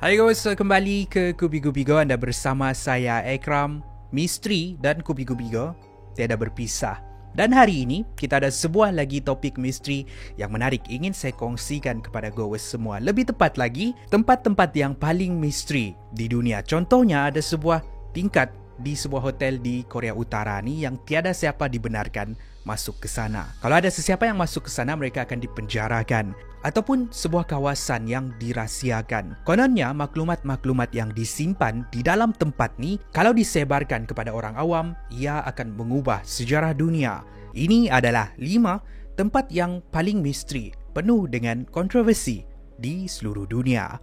Hai guys, kembali ke Kubi-Kubi Go. Anda bersama saya Ekram. Misteri dan Kubi-Kubi Go tiada berpisah. Dan hari ini kita ada sebuah lagi topik misteri yang menarik ingin saya kongsikan kepada goers semua. Lebih tepat lagi, tempat-tempat yang paling misteri di dunia. Contohnya ada sebuah tingkat di sebuah hotel di Korea Utara ni yang tiada siapa dibenarkan masuk ke sana. Kalau ada sesiapa yang masuk ke sana, mereka akan dipenjarakan. Ataupun sebuah kawasan yang dirahsiakan. Kononnya, maklumat-maklumat yang disimpan di dalam tempat ni, kalau disebarkan kepada orang awam, ia akan mengubah sejarah dunia. Ini adalah 5 tempat yang paling misteri, penuh dengan kontroversi di seluruh dunia.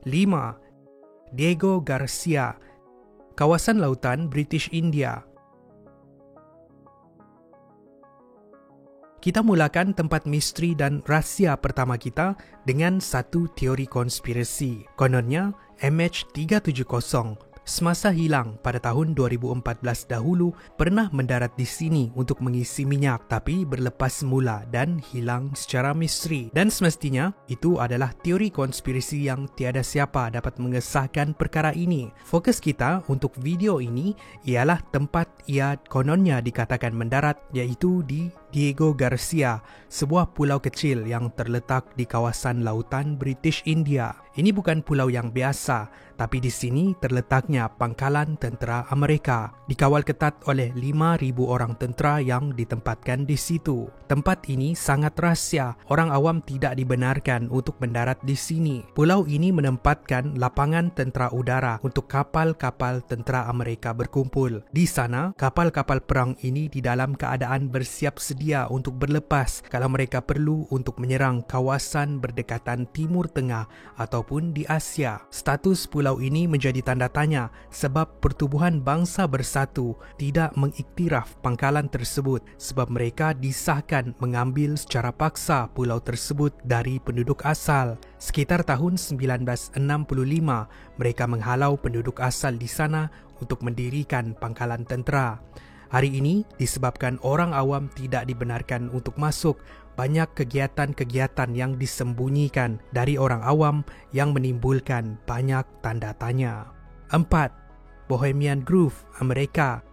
5. Diego Garcia, kawasan lautan British India. Kita mulakan tempat misteri dan rahsia pertama kita dengan satu teori konspirasi. Kononnya, MH370 semasa hilang pada tahun 2014 dahulu pernah mendarat di sini untuk mengisi minyak tapi berlepas semula dan hilang secara misteri. Dan semestinya itu adalah teori konspirasi yang tiada siapa dapat mengesahkan perkara ini. Fokus kita untuk video ini ialah tempat ia kononnya dikatakan mendarat, iaitu di Diego Garcia, sebuah pulau kecil yang terletak di kawasan lautan British India. Ini bukan pulau yang biasa, tapi di sini terletaknya pangkalan tentera Amerika. Dikawal ketat oleh 5,000 orang tentera yang ditempatkan di situ. Tempat ini sangat rahsia. Orang awam tidak dibenarkan untuk mendarat di sini. Pulau ini menempatkan lapangan tentera udara untuk kapal-kapal tentera Amerika berkumpul. Di sana, kapal-kapal perang ini di dalam keadaan bersiap sedia untuk berlepas kalau mereka perlu untuk menyerang kawasan berdekatan Timur Tengah ataupun di Asia. Status pulau ini menjadi tanda tanya sebab Pertubuhan Bangsa Bersatu tidak mengiktiraf pangkalan tersebut sebab mereka disahkan mengambil secara paksa pulau tersebut dari penduduk asal. Sekitar tahun 1965, mereka menghalau penduduk asal di sana untuk mendirikan pangkalan tentera. Hari ini, disebabkan orang awam tidak dibenarkan untuk masuk, banyak kegiatan-kegiatan yang disembunyikan dari orang awam yang menimbulkan banyak tanda tanya. 4. Bohemian Grove, Amerika.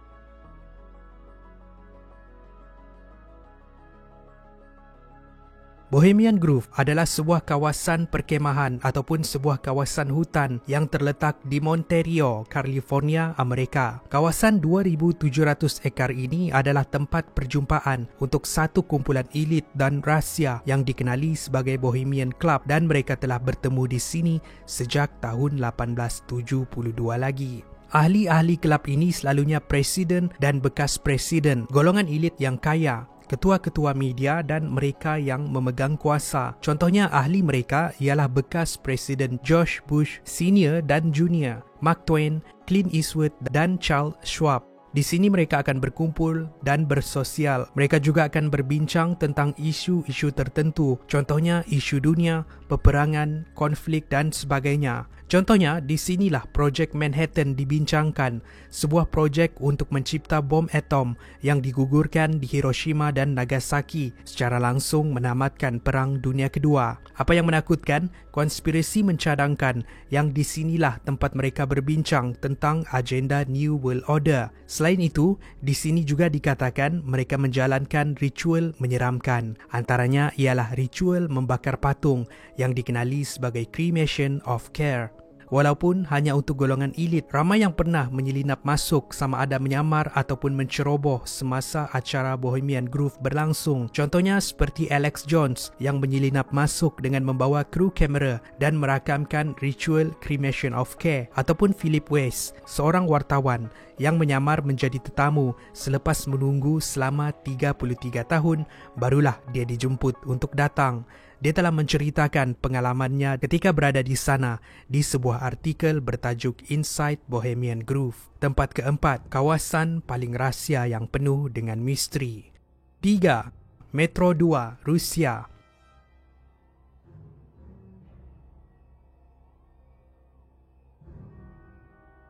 Bohemian Grove adalah sebuah kawasan perkemahan ataupun sebuah kawasan hutan yang terletak di Monterio, California, Amerika. Kawasan 2,700 ekar ini adalah tempat perjumpaan untuk satu kumpulan elit dan rahsia yang dikenali sebagai Bohemian Club dan mereka telah bertemu di sini sejak tahun 1872 lagi. Ahli-ahli kelab ini selalunya presiden dan bekas presiden, golongan elit yang kaya, ketua-ketua media dan mereka yang memegang kuasa. Contohnya ahli mereka ialah bekas Presiden George Bush Senior dan Junior, Mark Twain, Clint Eastwood dan Charles Schwab. Di sini mereka akan berkumpul dan bersosial. Mereka juga akan berbincang tentang isu-isu tertentu. Contohnya isu dunia, peperangan, konflik dan sebagainya. Contohnya, di sinilah projek Manhattan dibincangkan, sebuah projek untuk mencipta bom atom yang digugurkan di Hiroshima dan Nagasaki secara langsung menamatkan Perang Dunia Kedua. Apa yang menakutkan, konspirasi mencadangkan yang di sinilah tempat mereka berbincang tentang agenda New World Order. Selain itu, di sini juga dikatakan mereka menjalankan ritual menyeramkan. Antaranya ialah ritual membakar patung yang dikenali sebagai cremation of care. Walaupun hanya untuk golongan elit, ramai yang pernah menyelinap masuk sama ada menyamar ataupun menceroboh semasa acara Bohemian Grove berlangsung. Contohnya seperti Alex Jones yang menyelinap masuk dengan membawa kru kamera dan merakamkan ritual cremation of care, ataupun Philip West, seorang wartawan yang menyamar menjadi tetamu selepas menunggu selama 33 tahun barulah dia dijemput untuk datang. Dia telah menceritakan pengalamannya ketika berada di sana di sebuah artikel bertajuk Inside Bohemian Grove. Tempat keempat, kawasan paling rahsia yang penuh dengan misteri. 3. Metro 2, Rusia.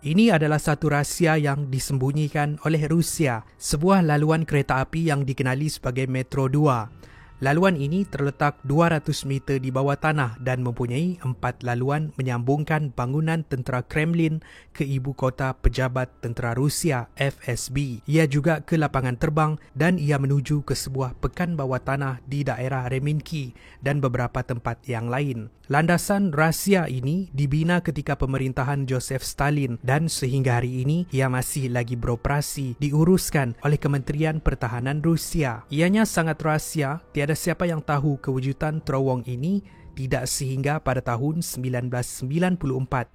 Ini adalah satu rahsia yang disembunyikan oleh Rusia, sebuah laluan kereta api yang dikenali sebagai Metro 2. Laluan ini terletak 200 meter di bawah tanah dan mempunyai 4 laluan menyambungkan bangunan tentera Kremlin ke ibu kota pejabat tentera Rusia FSB. Ia juga ke lapangan terbang dan ia menuju ke sebuah pekan bawah tanah di daerah Reminki dan beberapa tempat yang lain. Landasan rahsia ini dibina ketika pemerintahan Joseph Stalin dan sehingga hari ini ia masih lagi beroperasi, diuruskan oleh Kementerian Pertahanan Rusia. Ianya sangat rahsia, tiada siapa yang tahu kewujudan terowong ini tidak sehingga pada tahun 1994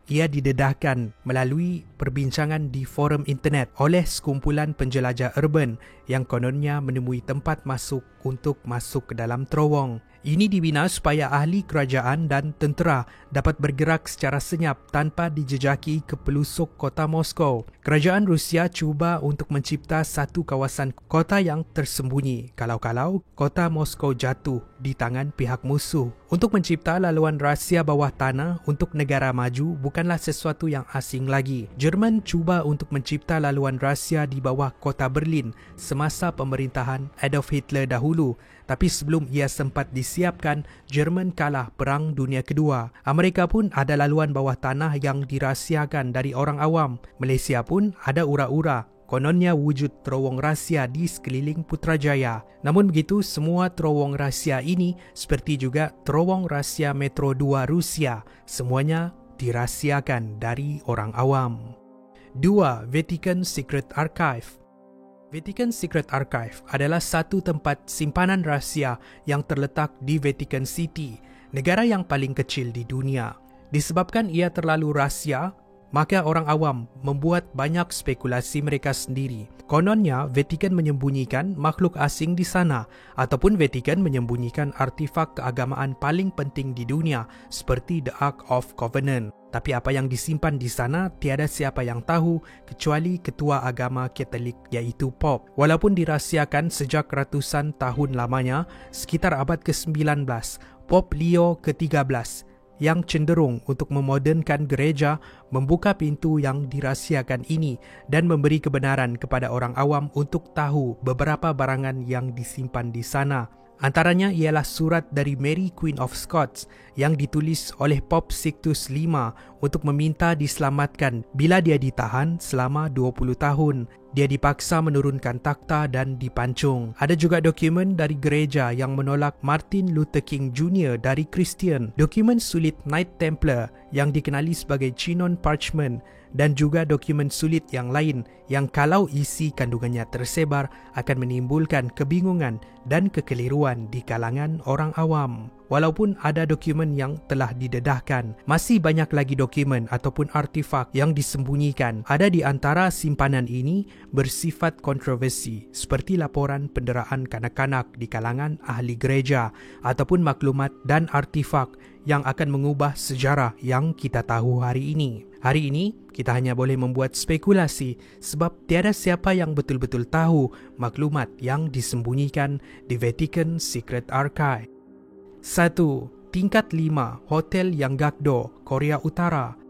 ia didedahkan melalui perbincangan di forum internet oleh sekumpulan penjelajah urban yang kononnya menemui tempat masuk untuk masuk ke dalam terowong. Ini dibina supaya ahli kerajaan dan tentera dapat bergerak secara senyap tanpa dijejaki ke pelusuk kota Moskow. Kerajaan Rusia cuba untuk mencipta satu kawasan kota yang tersembunyi kalau-kalau kota Moskow jatuh di tangan pihak musuh. Untuk mencipta laluan rahsia bawah tanah untuk negara maju bukanlah sesuatu yang asing lagi. Jerman cuba untuk mencipta laluan rahsia di bawah kota Berlin semasa pemerintahan Adolf Hitler dahulu. Tapi sebelum ia sempat disiapkan, Jerman kalah Perang Dunia Kedua. Amerika pun ada laluan bawah tanah yang dirahsiakan dari orang awam. Malaysia pun ada ura-ura. Kononnya wujud terowong rahsia di sekeliling Putrajaya. Namun begitu, semua terowong rahsia ini seperti juga terowong rahsia Metro 2 Rusia, semuanya dirahsiakan dari orang awam. 2. Vatican Secret Archive. Vatican Secret Archive adalah satu tempat simpanan rahsia yang terletak di Vatican City, negara yang paling kecil di dunia. Disebabkan ia terlalu rahsia, maka orang awam membuat banyak spekulasi mereka sendiri. Kononnya, Vatikan menyembunyikan makhluk asing di sana ataupun Vatikan menyembunyikan artifak keagamaan paling penting di dunia seperti The Ark of Covenant. Tapi apa yang disimpan di sana tiada siapa yang tahu kecuali ketua agama Katolik iaitu Pop. Walaupun dirahsiakan sejak ratusan tahun lamanya, sekitar abad ke-19, Pop Leo ke-13 yang cenderung untuk memodernkan gereja membuka pintu yang dirahsiakan ini dan memberi kebenaran kepada orang awam untuk tahu beberapa barangan yang disimpan di sana. Antaranya ialah surat dari Mary Queen of Scots yang ditulis oleh Pop Sixtus V untuk meminta diselamatkan bila dia ditahan selama 20 tahun. Dia dipaksa menurunkan takhta dan dipancung. Ada juga dokumen dari gereja yang menolak Martin Luther King Jr. dari Kristian. Dokumen sulit Knight Templar yang dikenali sebagai Chinon Parchment dan juga dokumen sulit yang lain yang kalau isi kandungannya tersebar akan menimbulkan kebingungan dan kekeliruan di kalangan orang awam. Walaupun ada dokumen yang telah didedahkan, masih banyak lagi dokumen ataupun artifak yang disembunyikan. Ada di antara simpanan ini bersifat kontroversi seperti laporan penderaan kanak-kanak di kalangan ahli gereja ataupun maklumat dan artifak yang akan mengubah sejarah yang kita tahu hari ini. Hari ini, kita hanya boleh membuat spekulasi sebab tiada siapa yang betul-betul tahu maklumat yang disembunyikan di Vatican Secret Archive. 1. Tingkat 5 Hotel Yanggakdo, Korea Utara.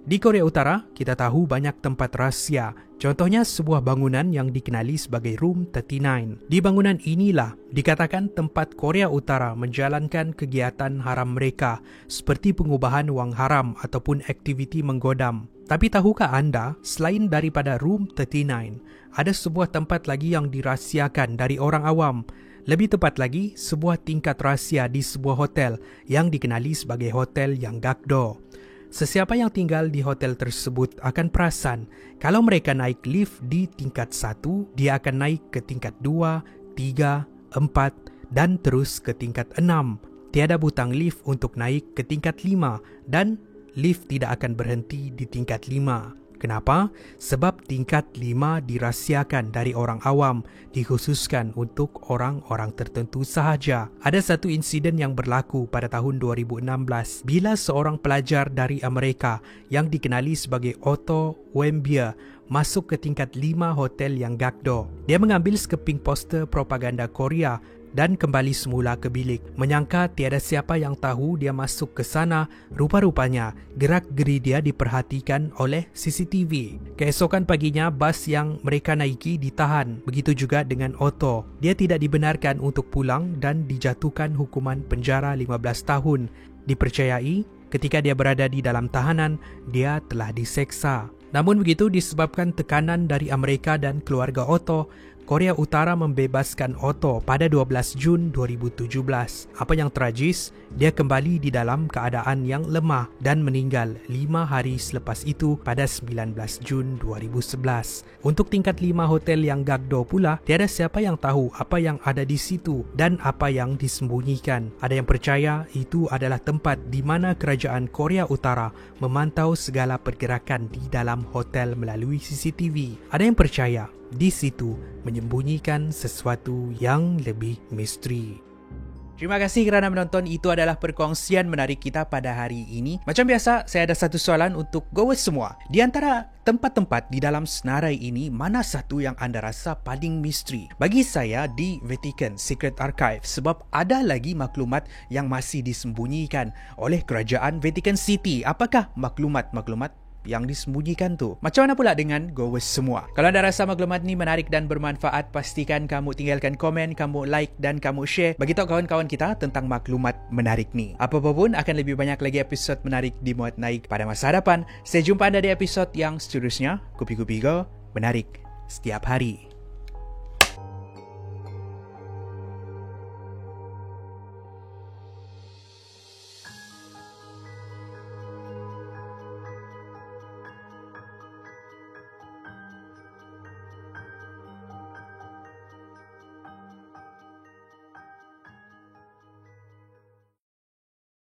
Di Korea Utara, kita tahu banyak tempat rahsia. Contohnya sebuah bangunan yang dikenali sebagai Room 39. Di bangunan inilah dikatakan tempat Korea Utara menjalankan kegiatan haram mereka seperti pengubahan wang haram ataupun aktiviti menggodam. Tapi tahukah anda, selain daripada Room 39, ada sebuah tempat lagi yang dirahsiakan dari orang awam. Lebih tepat lagi, sebuah tingkat rahsia di sebuah hotel yang dikenali sebagai Hotel Yanggakdo. Sesiapa yang tinggal di hotel tersebut akan perasan kalau mereka naik lift di tingkat 1, dia akan naik ke tingkat 2, 3, 4 dan terus ke tingkat 6. Tiada butang lift untuk naik ke tingkat 5 dan lift tidak akan berhenti di tingkat 5. Kenapa? Sebab tingkat 5 dirahsiakan dari orang awam, dikhususkan untuk orang-orang tertentu sahaja. Ada satu insiden yang berlaku pada tahun 2016 bila seorang pelajar dari Amerika yang dikenali sebagai Otto Warmbier masuk ke tingkat 5 Hotel Yanggakdo. Dia mengambil sekeping poster propaganda Korea dan kembali semula ke bilik. Menyangka tiada siapa yang tahu dia masuk ke sana, rupa-rupanya gerak-geri dia diperhatikan oleh CCTV. Keesokan paginya, bas yang mereka naiki ditahan. Begitu juga dengan Otto. Dia tidak dibenarkan untuk pulang dan dijatuhkan hukuman penjara 15 tahun. Dipercayai, ketika dia berada di dalam tahanan, dia telah diseksa. Namun begitu, disebabkan tekanan dari Amerika dan keluarga Otto, Korea Utara membebaskan Otto pada 12 Jun 2017. Apa yang tragis, dia kembali di dalam keadaan yang lemah dan meninggal 5 hari selepas itu pada 19 Jun 2011. Untuk tingkat 5 hotel yang Gagdo pula, tiada siapa yang tahu apa yang ada di situ dan apa yang disembunyikan. Ada yang percaya itu adalah tempat di mana kerajaan Korea Utara memantau segala pergerakan di dalam hotel melalui CCTV. Ada yang percaya di situ menyembunyikan sesuatu yang lebih misteri. Terima kasih kerana menonton. Itu adalah perkongsian menarik kita pada hari ini. Macam biasa, saya ada satu soalan untuk goers semua. Di antara tempat-tempat di dalam senarai ini, mana satu yang anda rasa paling misteri? Bagi saya, di Vatican Secret Archive, sebab ada lagi maklumat yang masih disembunyikan oleh kerajaan Vatican City. Apakah maklumat-maklumat yang disembunyikan tu? Macam mana pula dengan goers semua? Kalau anda rasa maklumat ni menarik dan bermanfaat, pastikan kamu tinggalkan komen, kamu like dan kamu share. Beritahu kawan-kawan kita tentang maklumat menarik ni. Apa-apa pun, akan lebih banyak lagi episod menarik dimuat naik pada masa hadapan. Saya jumpa anda di episod yang seterusnya. Kupi-kupi go, menarik setiap hari.